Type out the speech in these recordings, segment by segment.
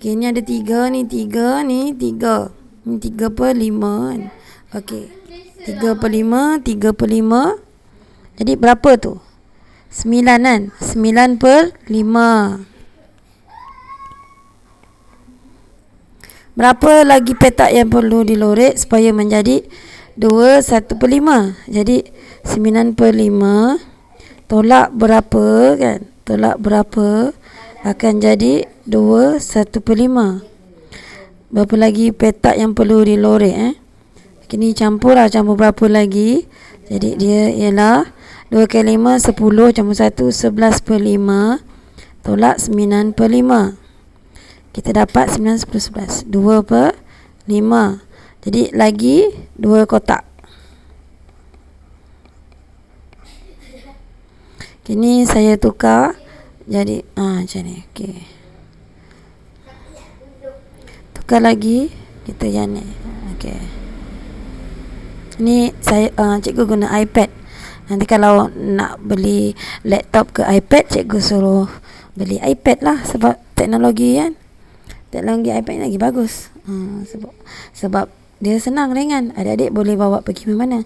Okay, ni ada 3 ni, 3 ni, 3. Ni 3/5 kan. Okay, 3/5, 3/5. Jadi berapa tu? 9 kan? 9/5. Berapa lagi petak yang perlu dilorek supaya menjadi 2/1/5? Jadi 9/5 tolak berapa kan? Tolak berapa akan jadi 2/1/5. Berapa lagi petak yang perlu dilorek Kini campur berapa lagi. Jadi dia ialah 2 kali 5 10 campur 1 11/5 tolak 9/5. Kita dapat 9 10 11 2/5. Jadi lagi 2 kotak. Kini saya tukar jadi macam ni. Okey. Tukar lagi kita yang ni. Okey. Ni saya cikgu guna iPad. Nanti kalau nak beli laptop ke iPad, cikgu suruh beli iPad lah, sebab teknologi kan. Teknologi iPad lagi bagus. Sebab dia senang, ringan. Adik-adik boleh bawa pergi mana-mana.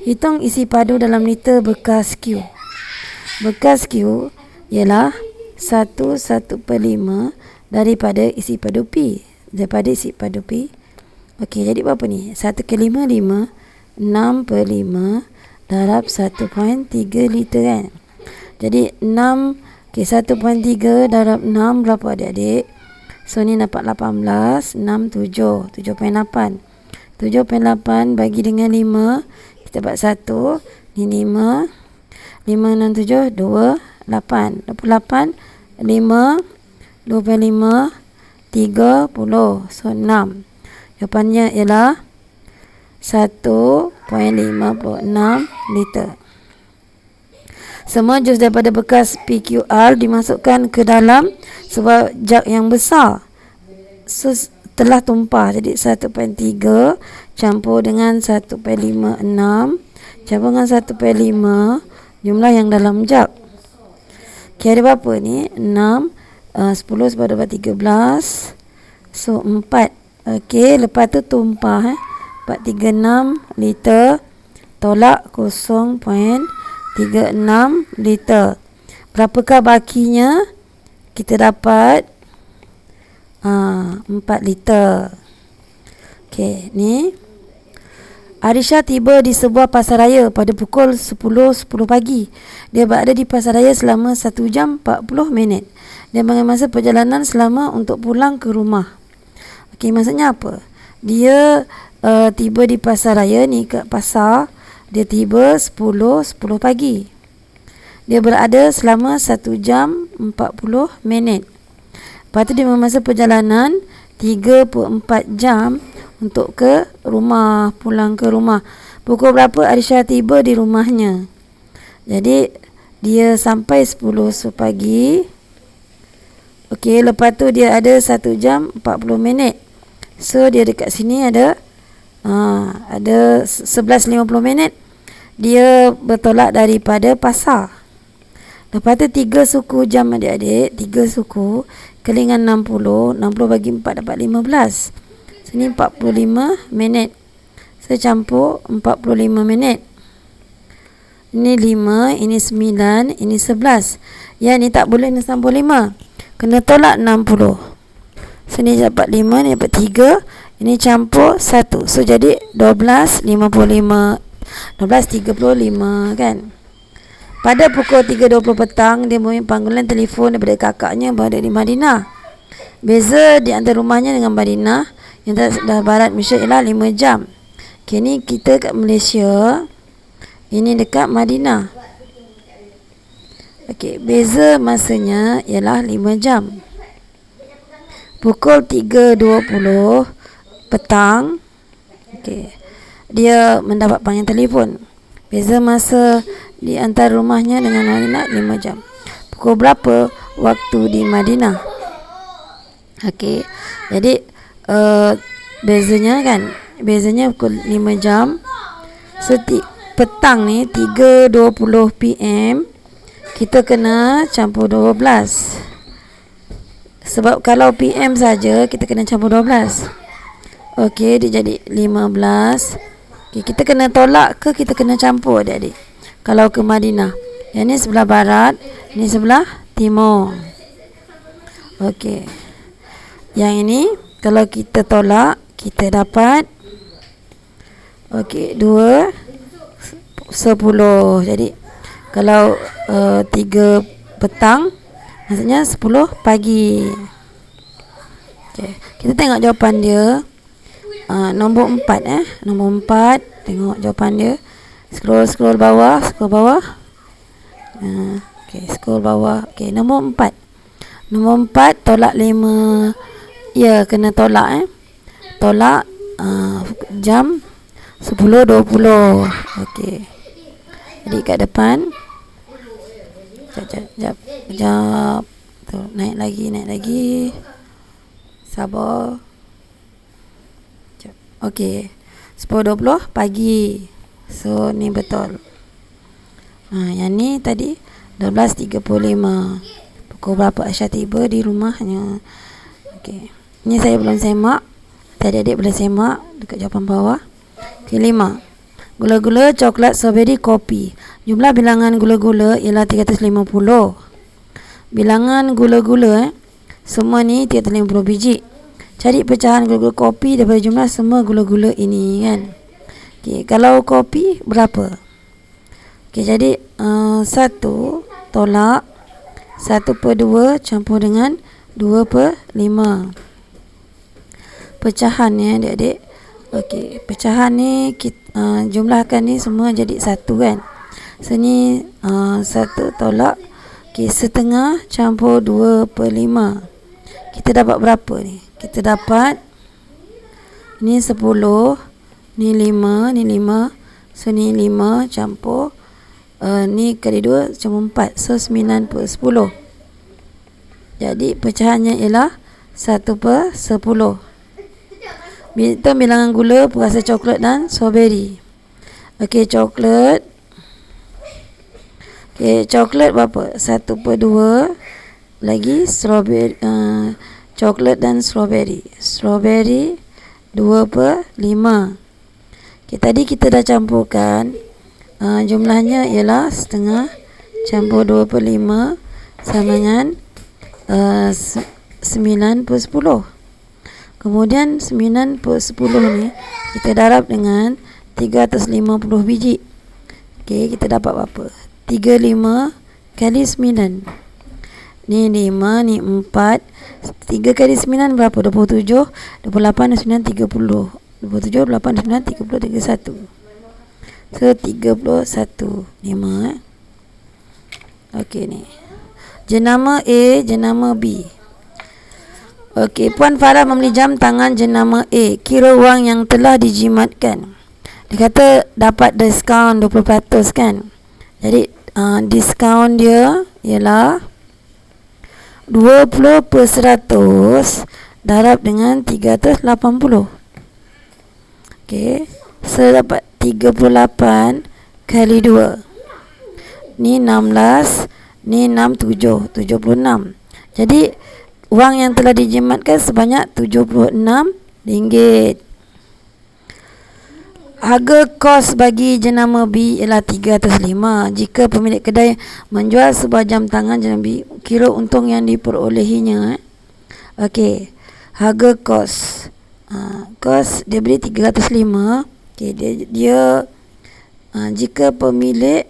Hitung isi padu dalam liter bekas Q. Bekas Q ialah 1/1/5 daripada isi padu P. Daripada isi padu P. Okey, jadi berapa ni? 1 kali 5, 5. 6/5 darab 1.3 liter kan. Jadi 6, 1.3 darab 6 berapa adik-adik? So ni dapat 18, 6, 7, 7.8. 7.8 bagi dengan 5, kita dapat 1. Ni 5, 5, 6, 7, 2, 8. 28, 5, 2.5, 30. So 6. Jawapannya ialah 1.56 liter. Semua jus daripada bekas PQR dimasukkan ke dalam sebuah jug yang besar. Telah tumpah. Jadi 1.3 campur dengan 1.56 campur dengan 1.5 jumlah yang dalam jug. Okay, ada berapa ni? 6, 10 sebab dapat 13. So 4. Okey, lepas tu tumpah 436 liter tolak 0.36 liter. Berapakah bakinya? Kita dapat 4 liter. Okey, ni Arisha tiba di sebuah pasaraya pada pukul 10.10 pagi. Dia berada di pasaraya selama 1 jam 40 minit. Dia mengambil masa perjalanan selama untuk pulang ke rumah. Okey, maksudnya apa? Dia tiba di pasaraya ni, kat pasar. Dia tiba 10.10 pagi. Dia berada selama 1 jam 40 minit. Lepas tu dia memasa perjalanan 34 jam untuk ke rumah, pulang ke rumah. Pukul berapa Arisha tiba di rumahnya? Jadi dia sampai 10 pagi. Okey, lepas tu dia ada 1 jam 40 minit. So dia dekat sini ada 11.50 minit. Dia bertolak daripada pasar. Lepas tu 3 suku jam adik-adik. 3 suku kelingan 60. 60 bagi 4 dapat 15. Sini 45 minit. Saya campur 45 minit. Ini 5, ini 9, ini 11. Ya, ni tak boleh nak campur 5. Kena tolak 60. Sini dapat 5, ni dapat 3. Ini campur 1. So jadi 12.55. 12.35 kan. Pada pukul 3.20 petang, dia mempunyai panggilan telefon daripada kakaknya berada di Madinah. Beza di antara rumahnya dengan Madinah yang dah barat Malaysia ialah 5 jam. Kini kita kat Malaysia, ini dekat Madinah. Okey, beza masanya ialah 5 jam. Pukul 3.20 petang, okey, dia mendapat panggilan telefon. Beza masa di antara rumahnya dengan Madinah 5 jam. Pukul berapa waktu di Madinah? Okey, jadi bezanya kan, bezanya pukul 5 jam. So petang ni 3.20 PM, kita kena campur 12. Sebab kalau PM saja kita kena campur 12. Okey, dia jadi 15. Okey, kita kena tolak ke kita kena campur adik-adik? Kalau ke Madinah, yang ni sebelah barat, ni sebelah timur. Okey, yang ini kalau kita tolak, kita dapat okey 2 10. Jadi kalau 3 petang, maksudnya 10 pagi. Okay. Kita tengok jawapan dia. Nombor 4 Nombor 4. Tengok jawapan dia. Scroll bawah. Okay, scroll bawah. Okay, nombor 4. Nombor 4 tolak 5. Ya, kena tolak Tolak jam 10.20. Okay. Jadi kat depan. Sekejap. Tu, naik lagi. Sabar. Okey. 10.20 pagi. So ni betul. Yang ni tadi 12.35. Pukul berapa Aisyah tiba di rumahnya? Okey. Ni saya belum semak. Tadi adik boleh semak dekat jawapan bawah. Okey, 5. Gula-gula, coklat, strawberry, kopi. Jumlah bilangan gula-gula ialah 350. Bilangan gula-gula semua ni 350 biji. Cari pecahan gula-gula kopi daripada jumlah semua gula-gula ini kan. Okey, kalau kopi berapa? Okey, jadi 1 tolak 1/2 campur dengan 2/5. Pecahan ya adik-adik. Okey, pecahan ni kita jumlahkan ni semua jadi 1 kan. So ni 1 tolak setengah campur 2/5. Kita dapat berapa ni? Kita dapat ni 10, ni 5, ni 5. So ni 5 campur ni kali 2 campur 4. So 9/10. Jadi pecahannya ialah 1/10. Itu bilangan gula, perasa coklat dan strawberry. Okey, coklat. Okey, coklat berapa? 1/2 lagi strawberry, coklat dan strawberry. Strawberry 2/5. Okey, tadi kita dah campurkan. Jumlahnya ialah setengah campur 2/5 sama dengan 9/10. Kemudian 9/10 ni kita darab dengan 350 biji. Okey, kita dapat berapa? 35 kali 9. Ni 5, ni 4. 3 kali 9 berapa? 27. 28 dan 9 30. 27, 28 dan 9 30, 31. So 31. 5 Okey ni. Jenama A, jenama B. Okey, Puan Farah membeli jam tangan jenama A. Kira wang yang telah dijimatkan. Dia kata dapat diskaun 20% kan. Jadi diskaun dia ialah 20% darab dengan 380. Okey, so dapat 38 kali 2. Ni 16, ni 6, 7, 76. Jadi wang yang telah dijimatkan sebanyak RM76. Harga kos bagi jenama B ialah 305. Jika pemilik kedai menjual sebuah jam tangan jenama B, kira untung yang diperolehinya. Okey, harga kos. Kos dia beli 305. Okey, dia jika pemilik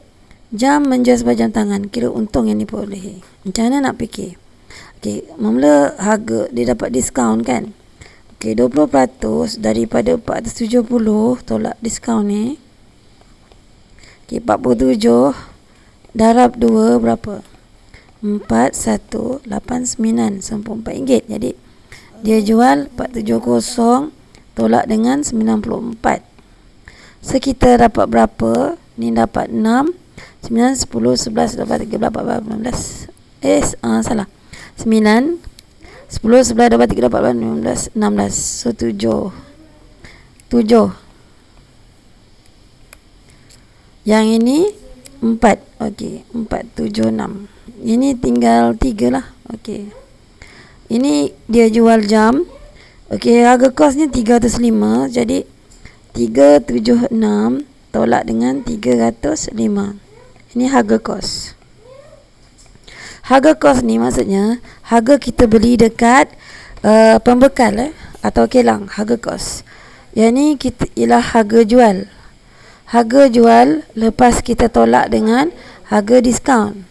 jam menjual sebuah jam tangan, kira untung yang diperolehi. Macam mana nak fikir? Okey, mula harga dia dapat diskaun kan. Okey, 20% daripada 470 tolak diskaun ni. Okey, 47 darab 2 berapa? 4189 RM94. Jadi dia jual 470 tolak dengan 94. So kita dapat berapa? Ni dapat 6, 9, 10, 11, 12, 13, 14, 15. Salah. 9, 10, 11, 12, 13, 14, 15, 16. So 7. Yang ini 4. Okey, 4, 7, 6. Ini tinggal 3 lah. Okey. Ini dia jual jam. Okey, harga kosnya 305. Jadi 376 tolak dengan 305. Ini harga kos. Harga kos ni maksudnya harga kita beli dekat pembekal atau kilang, harga kos. Yang ni kita ialah harga jual. Harga jual lepas kita tolak dengan harga diskaun.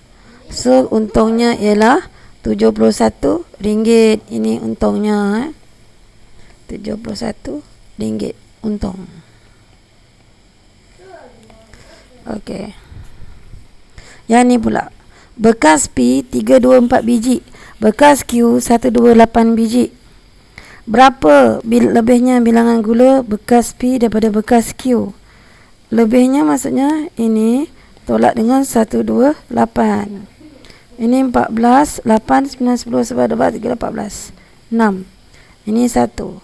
So untungnya ialah RM71. Ini untungnya RM71 untung. Okey. Yang ni pula bekas P 324 biji, bekas Q 128 biji. Berapa lebihnya bilangan gula bekas P daripada bekas Q? Lebihnya maksudnya ini tolak dengan 128. Ini 14, 8, 9, 10, 11, 12, 13, 14, 6. Ini 1.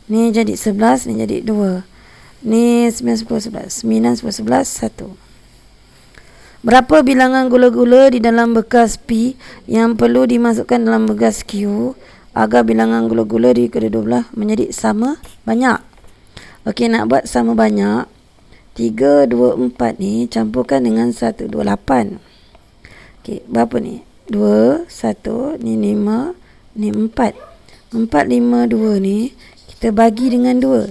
Ni jadi 11, ni jadi 2. Ni 9, 10, 11. 9, 10, 11, 1. Berapa bilangan gula-gula di dalam bekas P yang perlu dimasukkan dalam bekas Q agar bilangan gula-gula di kedua belah menjadi sama banyak? Okey, nak buat sama banyak, 324 ni campurkan dengan 128. Okey, berapa ni? 2, 1, ni 5, ni 4. 4, 5, 2 ni kita bagi dengan 2.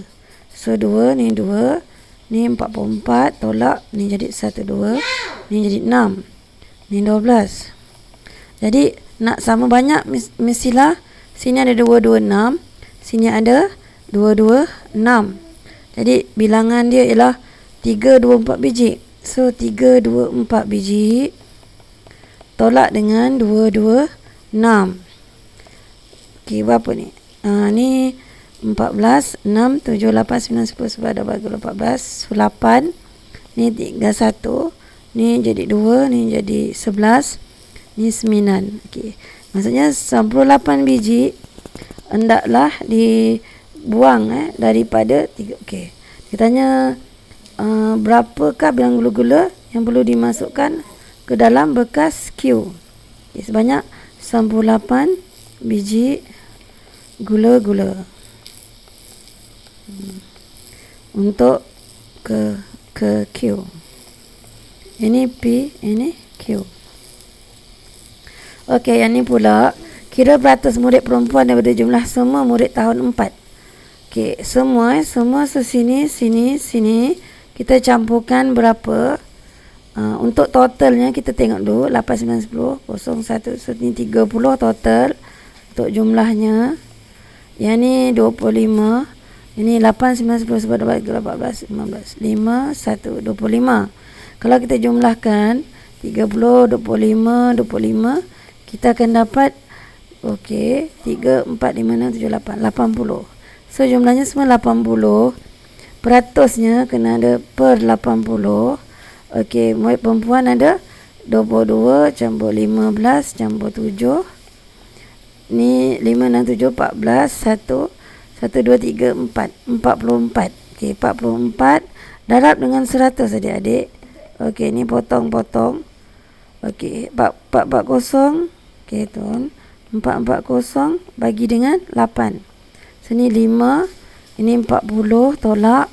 So 2, ni 2, ni 44 tolak, ni jadi 1, 2, ni jadi 6, ni 12. Jadi nak sama banyak mestilah sini ada 226, sini ada 226. Jadi bilangan dia ialah 324 biji. So 324 biji tolak dengan 226. Okey, berapa ni? Ni 14, 6, 7, 8, 9, 10, 11, 12, 14, 8. Ni 31. Ni jadi 2, ni jadi 11, ni 9. Okey. Maksudnya 98 biji hendaklah dibuang daripada 3. Okey. Dia tanya berapakah bilangan gula-gula yang perlu dimasukkan ke dalam bekas Q? Okay, sebanyak 98 biji gula-gula untuk ke Q. Ini P, ini Q. Okey, yang ni pula kira peratus murid perempuan daripada jumlah semua murid tahun 4. Okey, semua sini kita campurkan berapa? Untuk totalnya kita tengok dulu 8, 9, 10, 0, 1, so ni 30 total untuk jumlahnya. Yang ni 25. Ini 8, 9, 10, 11, 12, 13, 14, 15, 5, 1, 25. Kalau kita jumlahkan 30, 25, 25, kita akan dapat okey 3, 4, 5, 6, 7, 8, 80. So jumlahnya semua 80. Peratusnya kena ada per 80. Okey, murid perempuan ada 22 campur 15 campur 7. Ni 5, 6, 7, 14, 1, 2, 3, 4, 44. Okey, 44 darab dengan 100 adik-adik. Okey, ni potong-potong. Okey, 440. Okey, tuan. 440 bagi dengan 8. Sini 5. Ini 40 tolak.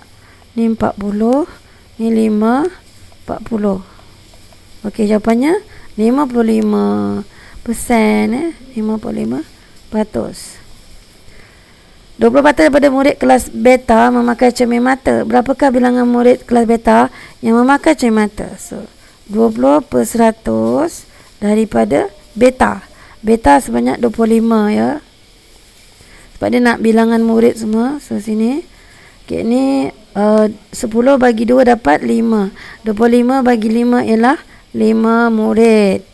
Ni 40. Ni 5. 40. Okey, jawapannya 55%. 55%. 20% daripada murid kelas beta memakai cermin mata. Berapakah bilangan murid kelas beta yang memakai cermin mata? So, 20% daripada beta. Beta sebanyak 25 ya. Sebab dia nak bilangan murid semua. So, sini. Okay, ni 10 bagi 2 dapat 5. 25 bagi 5 ialah 5 murid.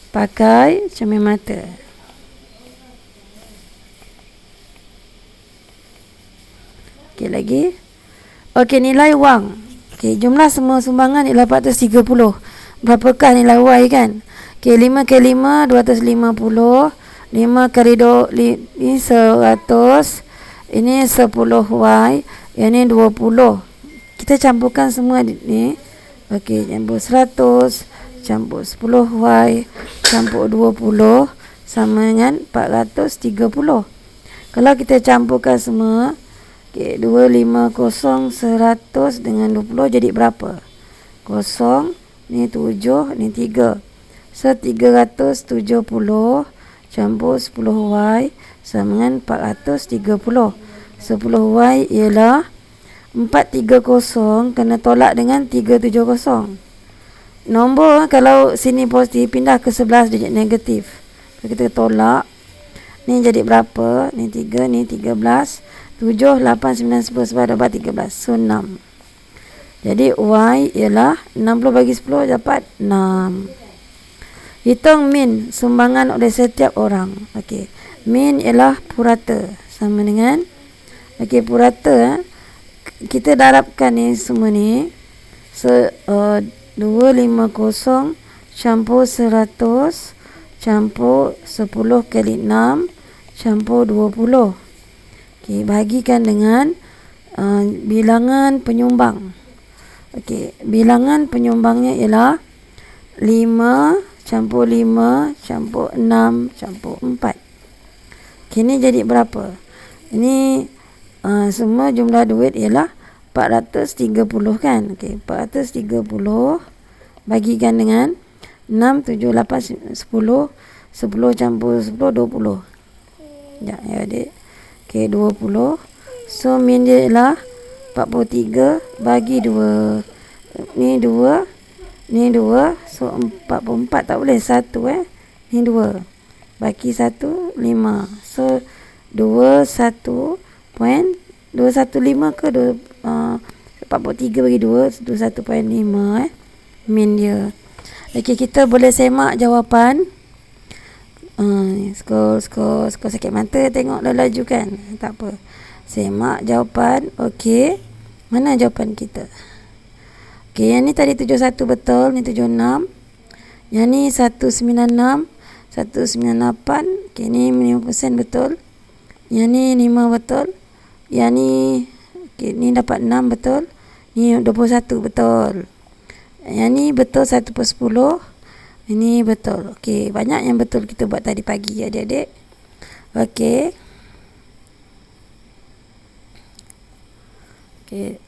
Pakai cermin mata. Okey, lagi. Okey, nilai wang. Okey, jumlah semua sumbangan ialah 430. Berapakah nilai Y kan? Okey, 5 kali 5, 250. 5 kali 2, ini 100. Ini 10Y. Yang ni 20. Kita campurkan semua ni. Okey, campur 100. Campur 10Y. Campur 20. sama dengan 430. Kalau kita campurkan semua, okay, 250 100 dengan 20 jadi berapa? 0, ni 7, ni 3. So 370 campur 10Y sama dengan 430. 10Y ialah 430 kena tolak dengan 370. Nombor kalau sini positif pindah ke 11 digit negatif. Kita tolak, ni jadi berapa? Ni 3, ni 13. 7, 8, 9, 10 sebab dapat 13. So 6. Jadi Y ialah 60 bagi 10 dapat 6. Hitung min sumbangan oleh setiap orang. Okey. Min ialah purata sama dengan purata kita darabkan ni semua ni. So 250 campur 100 campur 10 kali 6 campur 20. Okey, bahagikan dengan bilangan penyumbang. Okey, bilangan penyumbangnya ialah 5 campur 5 campur 6 campur 4. Okey, ni jadi berapa? Ini semua jumlah duit ialah 430 kan? Okey, 430 bagikan dengan 6, 7, 8, 10. 10 campur 10, 20. Ya adik. Okey, 20. So min dia ialah 43 bagi 2. Ni 2, ni 2. So 44 tak boleh 1 Ni 2. Bagi 1, 5. So 215 ke 43 bagi 2, 21.5 min dia. Okey, kita boleh semak jawapan. Skor sakit mata tengok laju kan. Tak apa. Semak jawapan. Okey. Mana jawapan kita? Okey, yang ni tadi 71 betul, ni 76. Yang ni 196, 198. Okey, ni 5% betul. Yang ni 5 betul. Yang ni okey, ni dapat 6 betul. Ni 21 betul. Yang ni betul 1/10. Ini betul. Okey, banyak yang betul kita buat tadi pagi adik-adik. Okey.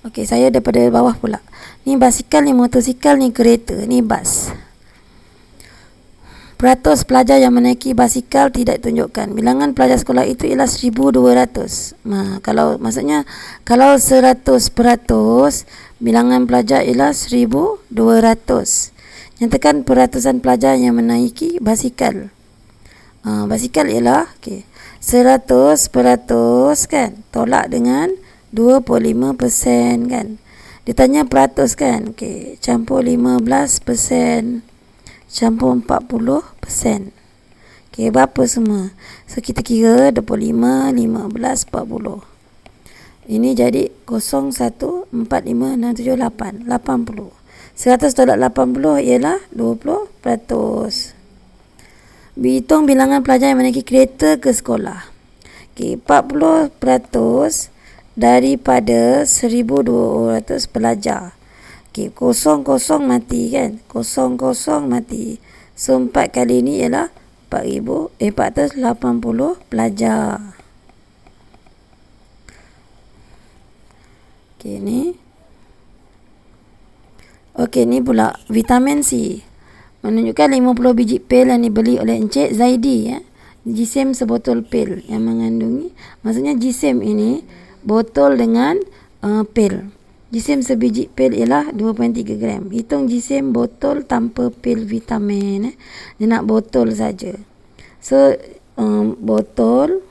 Okey, saya daripada bawah pula. Ni basikal, ni motosikal, ni kereta, ni bas. Peratus pelajar yang menaiki basikal tidak ditunjukkan. Bilangan pelajar sekolah itu ialah 1200. Maksudnya kalau 100%, bilangan pelajar ialah 1200. Nyatakan peratusan pelajar yang menaiki basikal. Basikal ialah 100% kan, tolak dengan 25% kan. Dia tanya peratus kan. Okey, campur 15%, campur 40%. Okey, berapa semua? So kita kira 25, 15, 40. Ini jadi 0, 1, 4, 5, 6, 7, 8. 80. 100 tolak 80 ialah 20%. Hitung bilangan pelajar yang menaiki kereta ke sekolah. Okey, 40% daripada 1200 pelajar. Okey, 00 mati kan? 00 mati. So 4 kali ni ialah 480 pelajar. Okey, ni. Okey, ni pula vitamin C. Menunjukkan 50 biji pil yang dibeli oleh Encik Zaidi Jisim sebotol pil yang mengandungi. Maksudnya jisim ini botol dengan pil. Jisim sebiji pil ialah 2.3 gram. Hitung jisim botol tanpa pil vitamin. Dia nak botol saja. So botol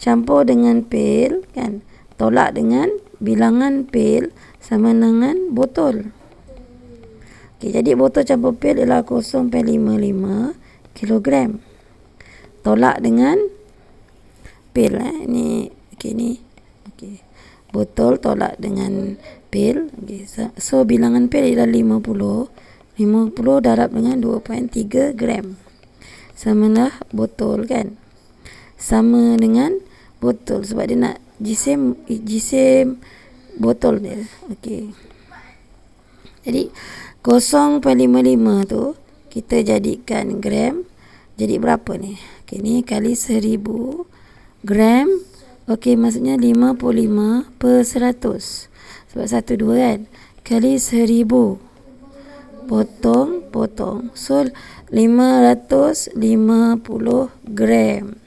campur dengan pil kan, tolak dengan bilangan pil sama dengan botol. Okey, jadi botol campur pil ialah 0.55 kilogram. Tolak dengan pil ni. Okey, ni. Okey. Botol tolak dengan pil. Okey, so bilangan pil ialah 50. 50 darab dengan 2.3 gram. Samalah botol kan. Sama dengan botol sebab dia nak jisim botol dia. Okey. Jadi 0.55 tu kita jadikan gram. Jadi berapa ni? Okey, ni kali 1000 gram. Okey, maksudnya 55 per 100. Sebab 1, 2 kan. Kali 1000. Potong. So, 550 gram.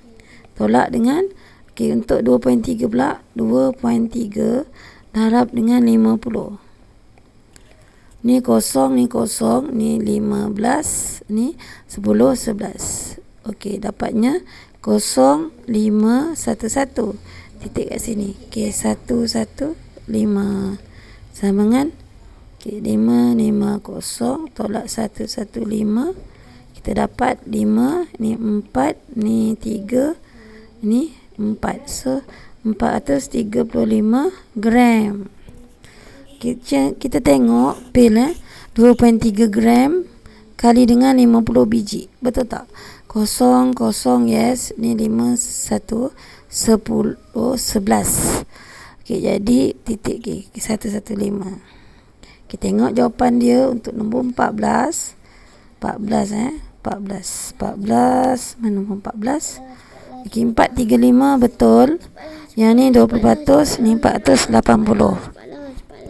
Tolak dengan, okey, untuk 2.3 pula. 2.3 darab dengan 50. Ni kosong, ni 15, ni 10, 11. Okey, dapatnya 0511. Titik kat sini. Okey, 115. Sama dengan, okey, 550 tolak 115. Kita dapat 5, ni 4, ni 3, ni 4. So, 435 gram. Kita tengok pil 2.3 gram kali dengan 50 biji. Betul tak? 0, yes. Ni 5, 1, 10, 11. Okey, jadi titik K 115. Kita tengok jawapan dia untuk nombor 14. 14. Mana nombor 14? Okey, 435 betul. Yang ni 20%, ni 480.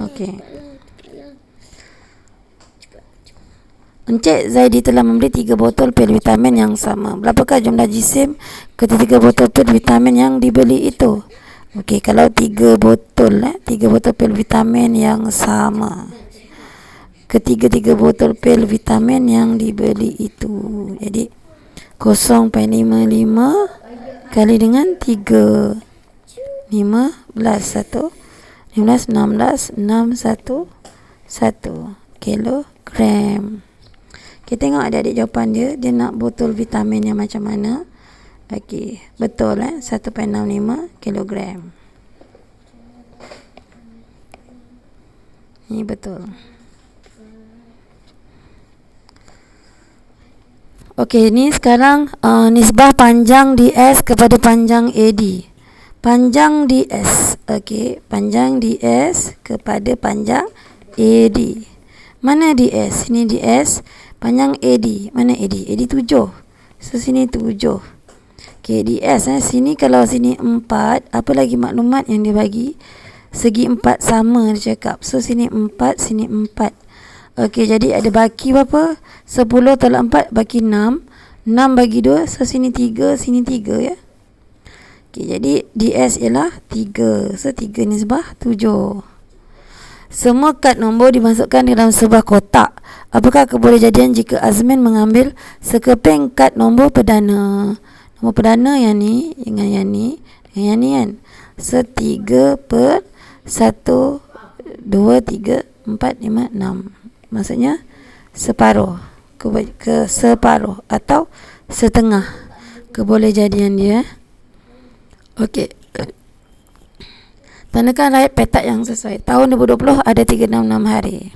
Okey. Encik Zaidi telah membeli 3 botol pil vitamin yang sama. Berapakah jumlah jisim ketiga botol pil vitamin yang dibeli itu? Okey, kalau 3 botol pil vitamin yang sama. Ketiga botol pil vitamin yang dibeli itu. Jadi 0.55 kali dengan 3. 15 1 kilogram. Kita tengok adik-adik jawapan dia. Dia nak botol vitamin yang macam mana. Okey, betul 1.65 kilogram. Ni betul. Okey, ni sekarang nisbah panjang DS kepada panjang AD. Panjang DS. Okey, panjang DS kepada panjang AD. Mana DS? Ini DS. Panjang AD. Mana AD? AD 7. So, sini 7. Okey, DS sini kalau sini 4. Apa lagi maklumat yang dia bagi? Segi 4 sama dia cakap. So, sini 4, sini 4. Okey, jadi ada baki berapa? 10 tolak 4 baki 6. 6 bagi 2. So, sini 3, sini 3 ya. Okey, jadi DS ialah 3. So, 3 nisbah 7. Semua kad nombor dimasukkan dalam sebuah kotak. Apakah kebolehjadian jika Azmin mengambil sekeping kad nombor perdana? Nombor perdana yang ni dengan yang ni dengan yang ni kan. So, 3 per 1, 2, 3, 4, 5, 6. Maksudnya separuh ke separuh atau setengah kebolehjadian dia. Okey. Tandakan rakyat petak yang sesuai. Tahun 2020 ada 366 hari.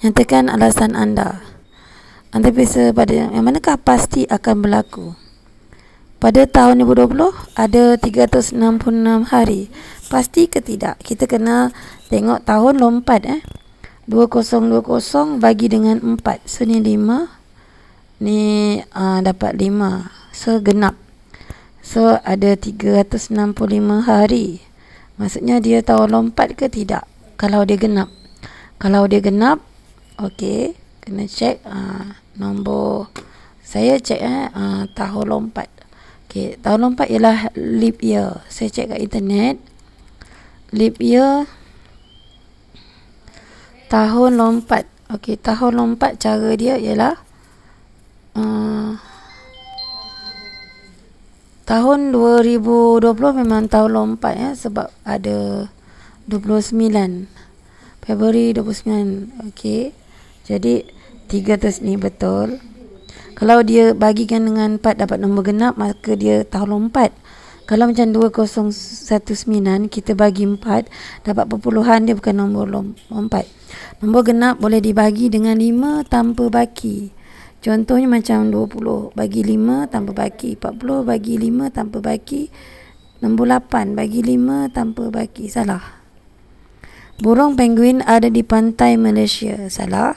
Nyatakan alasan anda. Anda bisa pada yang manakah pasti akan berlaku? Pada tahun 2020 ada 366 hari. Pasti ke tidak? Kita kena tengok tahun lompat 2020 bagi dengan 4. So ni 5. Ni dapat 5. So genap. So ada 365 hari. Maksudnya dia tahun lompat ke tidak? Kalau dia genap. Okey, kena cek nombor. Saya cek tahun lompat. Okey, tahun lompat ialah leap year. Saya cek kat internet. Leap year tahun lompat. Okey, tahun lompat cara dia ialah tahun 2020 memang tahun lompat sebab ada 29 Februari 29. Okey. Jadi 300 ni betul. Kalau dia bagikan dengan 4 dapat nombor genap, maka dia tahun lompat. Kalau macam 2019 kita bagi 4 dapat perpuluhan, dia bukan nombor lompat. Nombor genap boleh dibagi dengan 5 tanpa baki. Contohnya macam 20 bagi 5 tanpa baki, 40 bagi 5 tanpa baki, nombor 8 bagi 5 tanpa baki. Salah. Burung penguin ada di pantai Malaysia. Salah.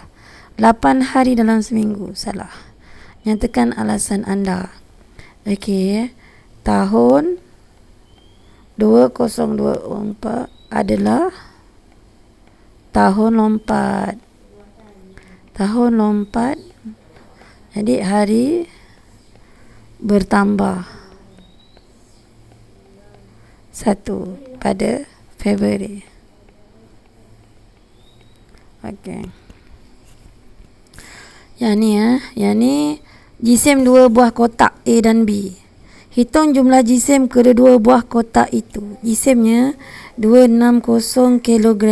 8 hari dalam seminggu. Salah. Nyatakan alasan anda. Okey. Tahun 2024 adalah tahun lompat. Tahun lompat. Jadi hari bertambah 1 pada Februari. Okey. Yang ni yang ni jisim dua buah kotak A dan B. Hitung jumlah jisim kedua-dua buah kotak itu. Jisimnya 260 kg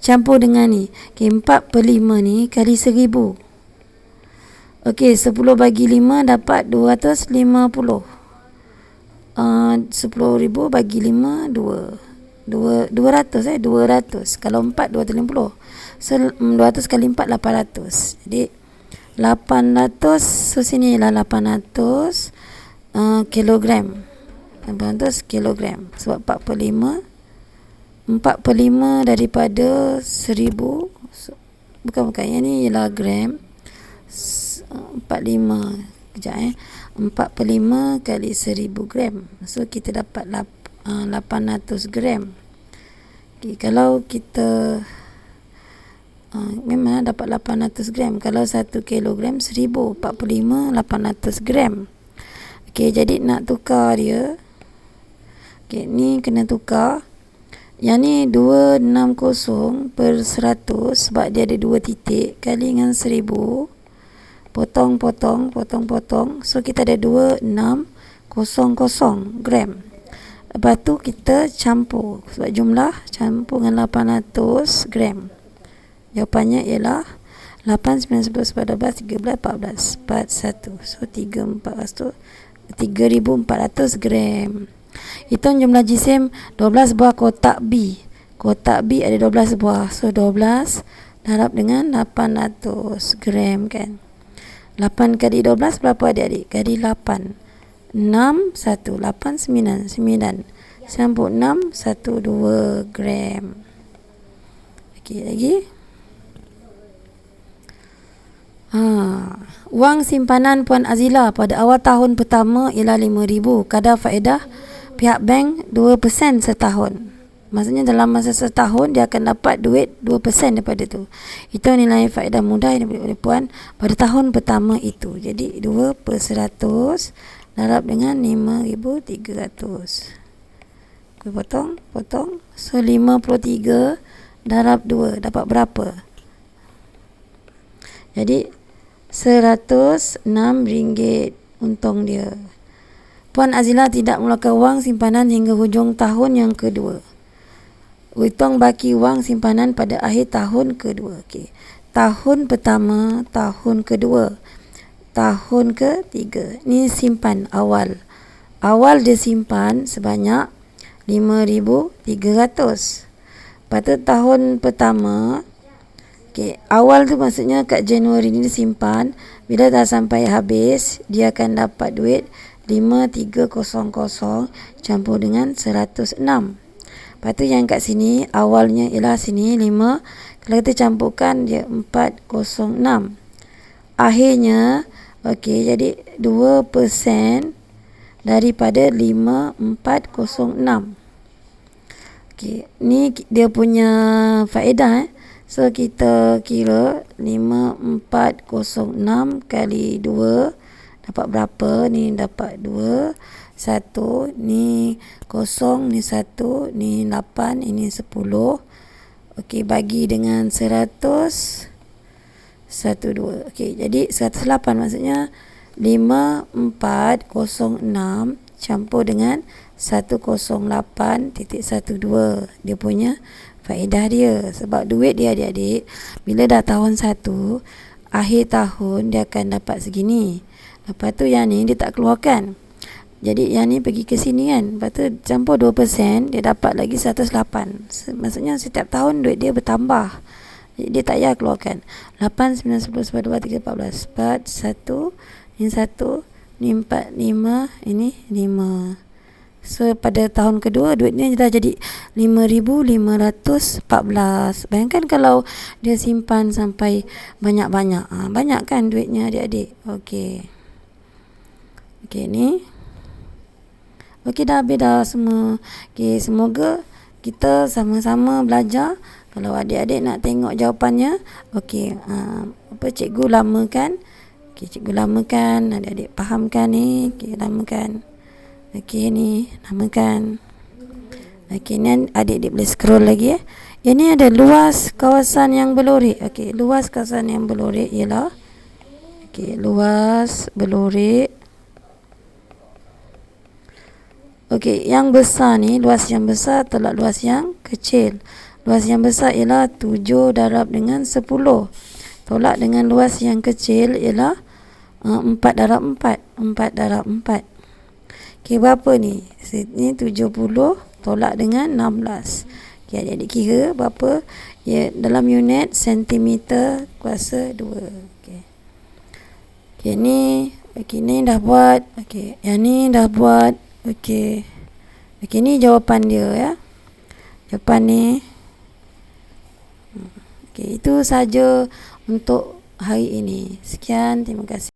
campur dengan ni. Okey, 4 per 5 ni kali 1000. Okey, 10 bagi 5 dapat 250. 10,000 bagi 5 200. Kalau 4 250. So 200 kali 4 800. Jadi 800. So sini ialah 800 kilogram. 800 kilogram. Sebab 4 per 5. 4 per 5 daripada 1000. Bukan. Yang ni ialah gram. 45. Kejap 4 per 5 kali 1000 gram. So kita dapat 800 gram. Okay, kalau kita memang dapat 800 gram. Kalau 1 kilogram 1000. 4 per 5 800 gram. Okay, jadi nak tukar dia. Okay, ni kena tukar. Yang ni 260 per 100 sebab dia ada 2 titik kali dengan 1000. Potong. So kita ada 2600 gram. Lepas tu kita campur. Sebab jumlah campur dengan 800 gram. Jawapannya ialah 8, 9, 10, 11, 12, 13, 14. 41. So 3400 gram. Hitung jumlah jisim 12 buah kotak B. Kotak B ada 12 buah. So 12 darab dengan 800 gram kan. 8 kali 12 berapa adik-adik? Kali 8. 6, 1, 8, 9. 9. Sambut 6, 1, 2 gram. Okey, lagi. Wang simpanan Puan Azila pada awal tahun pertama ialah 5,000. Kadar faedah pihak bank 2% setahun. Maksudnya dalam masa setahun dia akan dapat duit 2% daripada tu. Itu nilai faedah mudah yang diberi oleh Puan pada tahun pertama itu. Jadi 2 per 100 darab dengan 5,300. Aku potong. So 53 darab 2 dapat berapa? Jadi RM106 untung dia. Puan Azila tidak mengeluarkan wang simpanan hingga hujung tahun yang kedua. Hitung baki wang simpanan pada akhir tahun kedua. Okey. Tahun pertama, tahun kedua, tahun ketiga. Ni simpan awal. Awal dia simpan sebanyak 5,300. Lepas tu tahun pertama, okey, awal tu maksudnya kat Januari ni dia simpan. Bila dah sampai habis, dia akan dapat duit 5,300 campur dengan 106. Lepas tu yang kat sini awalnya ialah sini 5. Kalau kita campurkan dia 406. Akhirnya okey, jadi 2% daripada 5,406. Okey, ni dia punya faedah So kita kira 5,406 kali 2 dapat berapa? Ni dapat 2. 1, ni 0, ni 1, ni 8, ini 10. Okey, bagi dengan 100, 12. Okey, jadi 108 maksudnya 5,406 campur dengan 108.12. Dia punya faedah dia. Sebab duit dia adik-adik, bila dah tahun 1, akhir tahun dia akan dapat segini. Lepas tu yang ni dia tak keluarkan. Jadi yang ni pergi ke sini kan. Lepas tu campur 2%, dia dapat lagi 108. Maksudnya setiap tahun duit dia bertambah. Jadi dia tak payah keluarkan. 8, 9, 10, 11, 12, 13, 14, 1, ini 1, ni 4, 5, ini 5. So pada tahun kedua duitnya dah jadi 5,514. Bayangkan kalau dia simpan sampai banyak-banyak. Banyak kan duitnya adik-adik. Okey. Okey, ni. Okey, dah habis dah semua. Okey, semoga kita sama-sama belajar. Kalau adik-adik nak tengok jawapannya, okey, cikgu lamakan. Okey, cikgu lamakan, adik-adik fahamkan ni. Okey, lamakan. Okey, ni lamakan. Okey, ni adik-adik boleh scroll lagi. Ini ada luas kawasan yang berlorek. Okey, luas kawasan yang berlorek ialah, okey, luas berlorek. Okey, yang besar ni, luas yang besar tolak luas yang kecil. Luas yang besar ialah 7 darab dengan 10. Tolak dengan luas yang kecil ialah 4 darab 4. 4 darab 4. Okey, berapa ni? Ni 70 tolak dengan 16. Okey, adik-adik kira berapa? Ya, dalam unit sentimeter kuasa 2. Okey. Okey, ni. Okey, ni dah buat. Okey, yang ni dah buat. Okey. Okey, ni jawapan dia ya. Jawapan ni. Okey, itu saja untuk hari ini. Sekian, terima kasih.